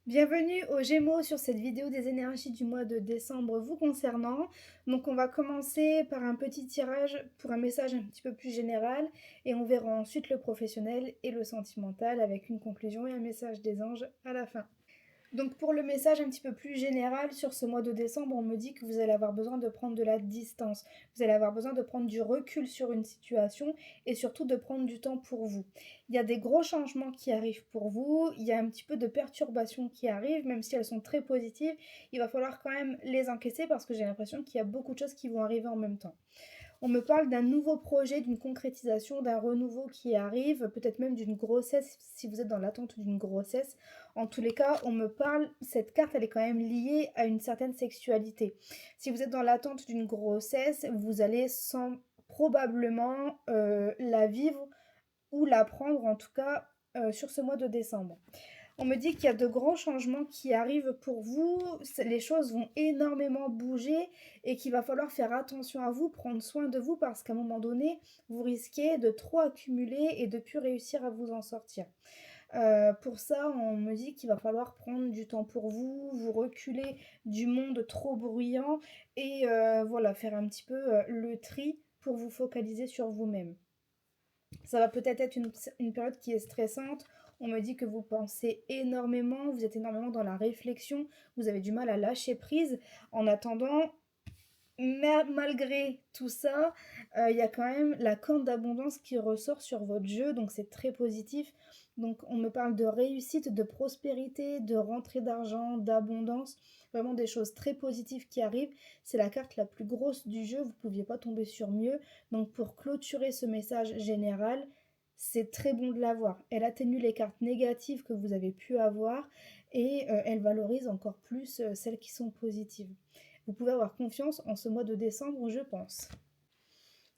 Bienvenue aux Gémeaux sur cette vidéo des énergies du mois de décembre vous concernant. Donc on va commencer par un petit tirage pour un message un petit peu plus général et on verra ensuite le professionnel et le sentimental avec une conclusion et un message des anges à la fin. Donc pour le message un petit peu plus général sur ce mois de décembre, on me dit que vous allez avoir besoin de prendre de la distance. Vous allez avoir besoin de prendre du recul sur une situation et surtout de prendre du temps pour vous. Il y a des gros changements qui arrivent pour vous, il y a un petit peu de perturbations qui arrivent, même si elles sont très positives, il va falloir quand même les encaisser parce que j'ai l'impression qu'il y a beaucoup de choses qui vont arriver en même temps. On me parle d'un nouveau projet, d'une concrétisation, d'un renouveau qui arrive, peut-être même d'une grossesse si vous êtes dans l'attente d'une grossesse. En tous les cas, on me parle, cette carte elle est quand même liée à une certaine sexualité. Si vous êtes dans l'attente d'une grossesse, vous allez sans probablement la vivre ou la prendre en tout cas sur ce mois de décembre. On me dit qu'il y a de grands changements qui arrivent pour vous, les choses vont énormément bouger et qu'il va falloir faire attention à vous, prendre soin de vous parce qu'à un moment donné, vous risquez de trop accumuler et de plus réussir à vous en sortir. Pour ça, on me dit qu'il va falloir prendre du temps pour vous, vous reculer du monde trop bruyant et voilà, faire un petit peu le tri pour vous focaliser sur vous-même. Ça va peut-être être une période qui est stressante. On me dit que vous pensez énormément, vous êtes énormément dans la réflexion, vous avez du mal à lâcher prise. En attendant, malgré tout ça, il y a quand même la corne d'abondance qui ressort sur votre jeu, donc c'est très positif. Donc on me parle de réussite, de prospérité, de rentrée d'argent, d'abondance, vraiment des choses très positives qui arrivent. C'est la carte la plus grosse du jeu, vous ne pouviez pas tomber sur mieux. Donc pour clôturer ce message général, c'est très bon de l'avoir. Elle atténue les cartes négatives que vous avez pu avoir et elle valorise encore plus celles qui sont positives. Vous pouvez avoir confiance en ce mois de décembre, je pense.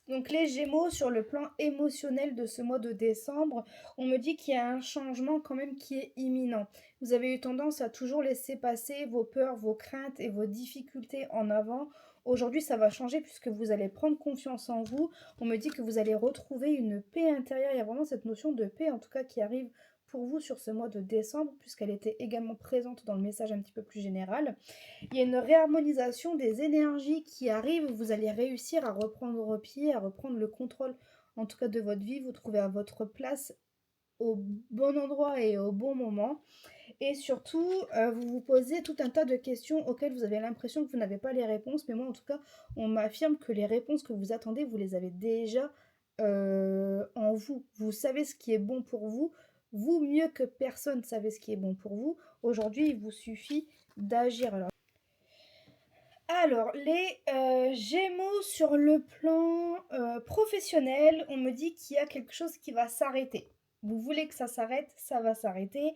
Donc les Gémeaux, sur le plan émotionnel de ce mois de décembre, on me dit qu'il y a un changement quand même qui est imminent. Vous avez eu tendance à toujours laisser passer vos peurs, vos craintes et vos difficultés en avant. Aujourd'hui, ça va changer puisque vous allez prendre confiance en vous. On me dit que vous allez retrouver une paix intérieure. Il y a vraiment cette notion de paix, en tout cas, qui arrive pour vous sur ce mois de décembre, puisqu'elle était également présente dans le message un petit peu plus général. Il y a une réharmonisation des énergies qui arrivent. Vous allez réussir à reprendre pied, à reprendre le contrôle, en tout cas de votre vie. Vous trouvez à votre place au bon endroit et au bon moment. Et surtout, vous vous posez tout un tas de questions auxquelles vous avez l'impression que vous n'avez pas les réponses. Mais moi, en tout cas, on m'affirme que les réponses que vous attendez, vous les avez déjà en vous. Vous savez ce qui est bon pour vous. Vous, mieux que personne, savez ce qui est bon pour vous. Aujourd'hui, il vous suffit d'agir. Alors, les Gémeaux sur le plan professionnel, on me dit qu'il y a quelque chose qui va s'arrêter. Vous voulez que ça s'arrête, ça va s'arrêter.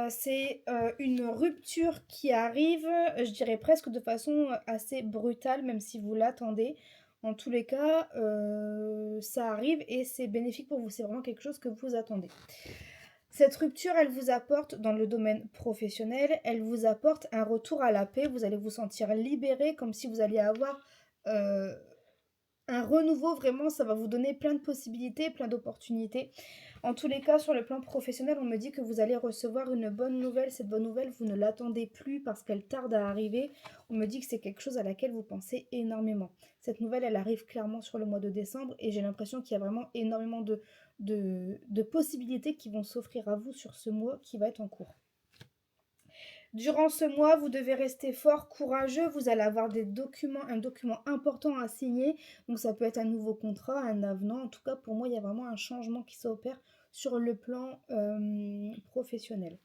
C'est une rupture qui arrive, je dirais presque de façon assez brutale, même si vous l'attendez. En tous les cas, ça arrive et c'est bénéfique pour vous. C'est vraiment quelque chose que vous attendez. Cette rupture, elle vous apporte, dans le domaine professionnel, elle vous apporte un retour à la paix. Vous allez vous sentir libéré, comme si vous alliez avoir euh, un renouveau. Vraiment, ça va vous donner plein de possibilités, plein d'opportunités. En tous les cas, sur le plan professionnel, on me dit que vous allez recevoir une bonne nouvelle. Cette bonne nouvelle, vous ne l'attendez plus parce qu'elle tarde à arriver. On me dit que c'est quelque chose à laquelle vous pensez énormément. Cette nouvelle, elle arrive clairement sur le mois de décembre et j'ai l'impression qu'il y a vraiment énormément de possibilités qui vont s'offrir à vous sur ce mois qui va être en cours. Durant ce mois, vous devez rester fort, courageux. Vous allez avoir un document important à signer. Donc ça peut être un nouveau contrat, un avenant. En tout cas, pour moi, il y a vraiment un changement qui s'opère sur le plan professionnel.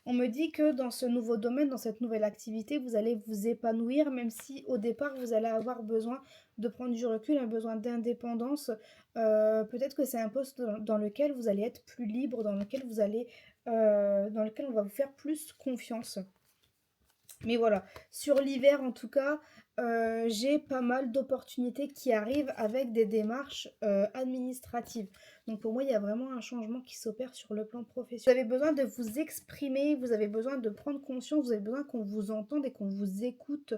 On me dit que dans ce nouveau domaine, dans cette nouvelle activité, vous allez vous épanouir, même si au départ, vous allez avoir besoin de prendre du recul, un besoin d'indépendance. Peut-être que c'est un poste dans lequel vous allez être plus libre, dans lequel on va vous faire plus confiance. Mais voilà, sur l'hiver en tout cas, j'ai pas mal d'opportunités qui arrivent avec des démarches administratives. Donc pour moi, il y a vraiment un changement qui s'opère sur le plan professionnel. Vous avez besoin de vous exprimer, vous avez besoin de prendre conscience, vous avez besoin qu'on vous entende et qu'on vous écoute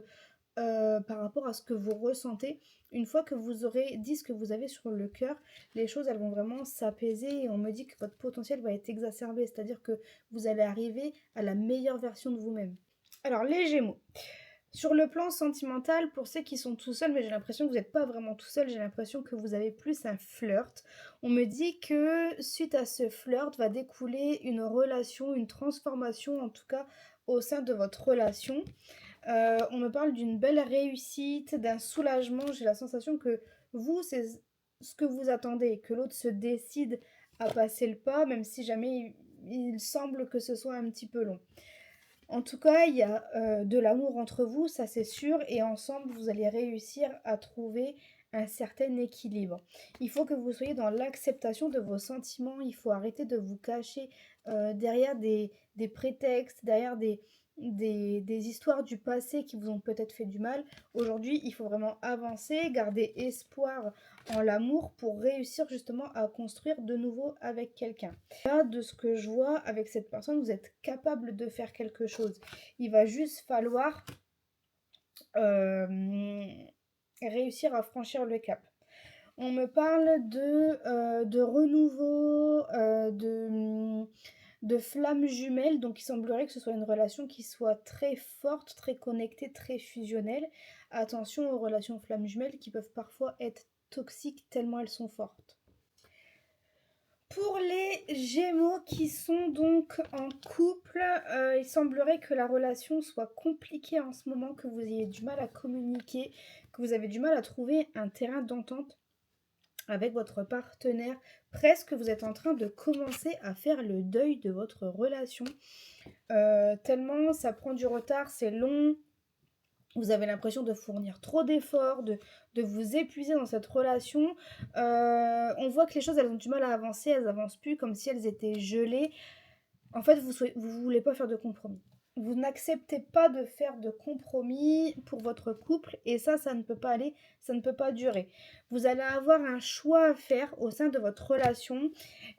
par rapport à ce que vous ressentez. Une fois que vous aurez dit ce que vous avez sur le cœur, les choses elles vont vraiment s'apaiser et on me dit que votre potentiel va être exacerbé, c'est-à-dire que vous allez arriver à la meilleure version de vous-même. Alors les Gémeaux. Sur le plan sentimental, pour ceux qui sont tout seuls, mais j'ai l'impression que vous n'êtes pas vraiment tout seul, j'ai l'impression que vous avez plus un flirt. On me dit que suite à ce flirt va découler une relation, une transformation en tout cas au sein de votre relation. On me parle d'une belle réussite, d'un soulagement. J'ai la sensation que vous, c'est ce que vous attendez, que l'autre se décide à passer le pas, même si jamais il semble que ce soit un petit peu long. En tout cas, il y a de l'amour entre vous, ça c'est sûr, et ensemble, vous allez réussir à trouver un certain équilibre. Il faut que vous soyez dans l'acceptation de vos sentiments, il faut arrêter de vous cacher derrière des prétextes, derrière des histoires du passé qui vous ont peut-être fait du mal. Aujourd'hui, il faut vraiment avancer, garder espoir en l'amour pour réussir justement à construire de nouveau avec quelqu'un. Là, de ce que je vois avec cette personne, vous êtes capable de faire quelque chose. Il va juste falloir euh, réussir à franchir le cap. On me parle de renouveau, de flammes jumelles, donc il semblerait que ce soit une relation qui soit très forte, très connectée, très fusionnelle. Attention aux relations flammes jumelles qui peuvent parfois être toxiques tellement elles sont fortes. Pour les Gémeaux qui sont donc en couple, il semblerait que la relation soit compliquée en ce moment, que vous ayez du mal à communiquer, que vous avez du mal à trouver un terrain d'entente avec votre partenaire. Presque vous êtes en train de commencer à faire le deuil de votre relation. Tellement ça prend du retard, c'est long. Vous avez l'impression de fournir trop d'efforts, de vous épuiser dans cette relation. On voit que les choses, elles ont du mal à avancer, elles avancent plus comme si elles étaient gelées. En fait, vous voulez pas faire de compromis. Vous n'acceptez pas de faire de compromis pour votre couple et ça ne peut pas aller, ça ne peut pas durer. Vous allez avoir un choix à faire au sein de votre relation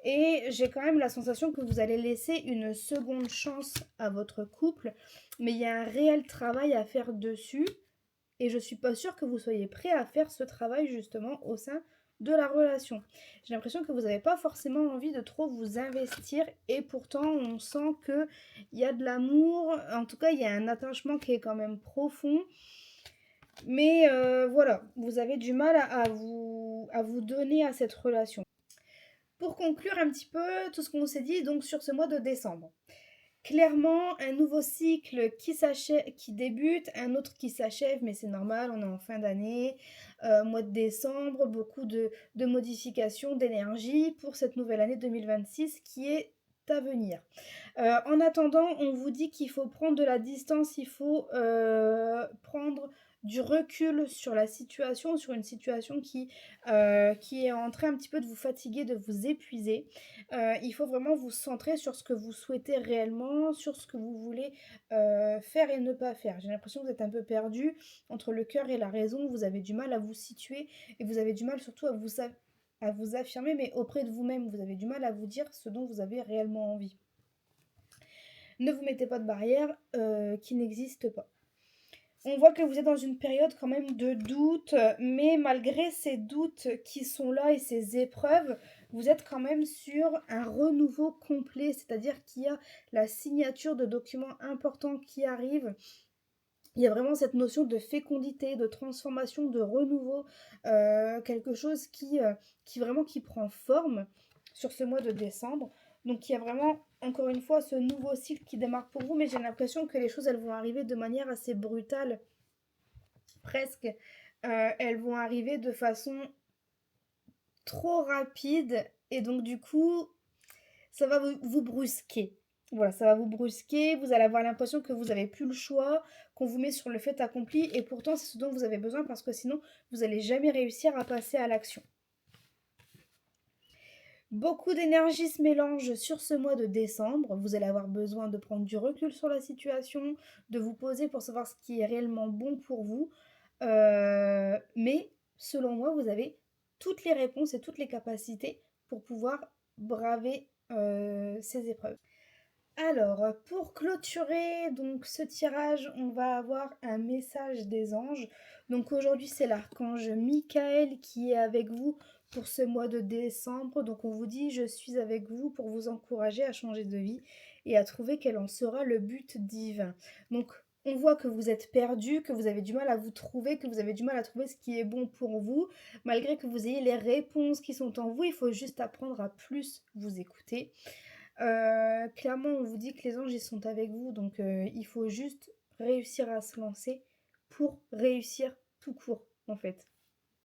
et j'ai quand même la sensation que vous allez laisser une seconde chance à votre couple, mais il y a un réel travail à faire dessus et je suis pas sûre que vous soyez prêt à faire ce travail justement au sein de la relation. J'ai l'impression que vous n'avez pas forcément envie de trop vous investir et pourtant on sent qu'il y a de l'amour, en tout cas il y a un attachement qui est quand même profond. Mais voilà, vous avez du mal à vous donner à cette relation. Pour conclure un petit peu tout ce qu'on s'est dit donc sur ce mois de décembre. Clairement, un nouveau cycle qui s'achève, qui débute, un autre qui s'achève, mais c'est normal, on est en fin d'année, mois de décembre, beaucoup de modifications, d'énergie pour cette nouvelle année 2026 qui est à venir. En attendant, on vous dit qu'il faut prendre de la distance, il faut prendre du recul sur la situation, sur une situation qui est en train un petit peu de vous fatiguer, de vous épuiser. Il faut vraiment vous centrer sur ce que vous souhaitez réellement, sur ce que vous voulez faire et ne pas faire. J'ai l'impression que vous êtes un peu perdu entre le cœur et la raison, vous avez du mal à vous situer et vous avez du mal surtout à vous affirmer, mais auprès de vous-même, vous avez du mal à vous dire ce dont vous avez réellement envie. Ne vous mettez pas de barrières qui n'existent pas. On voit que vous êtes dans une période quand même de doute, mais malgré ces doutes qui sont là et ces épreuves, vous êtes quand même sur un renouveau complet, c'est-à-dire qu'il y a la signature de documents importants qui arrivent. Il y a vraiment cette notion de fécondité, de transformation, de renouveau, quelque chose qui prend forme sur ce mois de décembre. Donc il y a vraiment, encore une fois, ce nouveau cycle qui démarre pour vous, mais j'ai l'impression que les choses, elles vont arriver de manière assez brutale, presque. Elles vont arriver de façon trop rapide, et donc du coup, ça va vous brusquer. Voilà, ça va vous brusquer, vous allez avoir l'impression que vous n'avez plus le choix, qu'on vous met sur le fait accompli, et pourtant c'est ce dont vous avez besoin parce que sinon vous n'allez jamais réussir à passer à l'action. Beaucoup d'énergie se mélange sur ce mois de décembre. Vous allez avoir besoin de prendre du recul sur la situation, de vous poser pour savoir ce qui est réellement bon pour vous. Mais selon moi, vous avez toutes les réponses et toutes les capacités pour pouvoir braver ces épreuves. Alors, pour clôturer donc ce tirage, on va avoir un message des anges. Donc aujourd'hui, c'est l'archange Michael qui est avec vous pour ce mois de décembre. Donc on vous dit, je suis avec vous pour vous encourager à changer de vie et à trouver quel en sera le but divin. Donc on voit que vous êtes perdu, que vous avez du mal à vous trouver, que vous avez du mal à trouver ce qui est bon pour vous. Malgré que vous ayez les réponses qui sont en vous, il faut juste apprendre à plus vous écouter. Clairement, on vous dit que les anges, ils sont avec vous, donc il faut juste réussir à se lancer pour réussir tout court, en fait.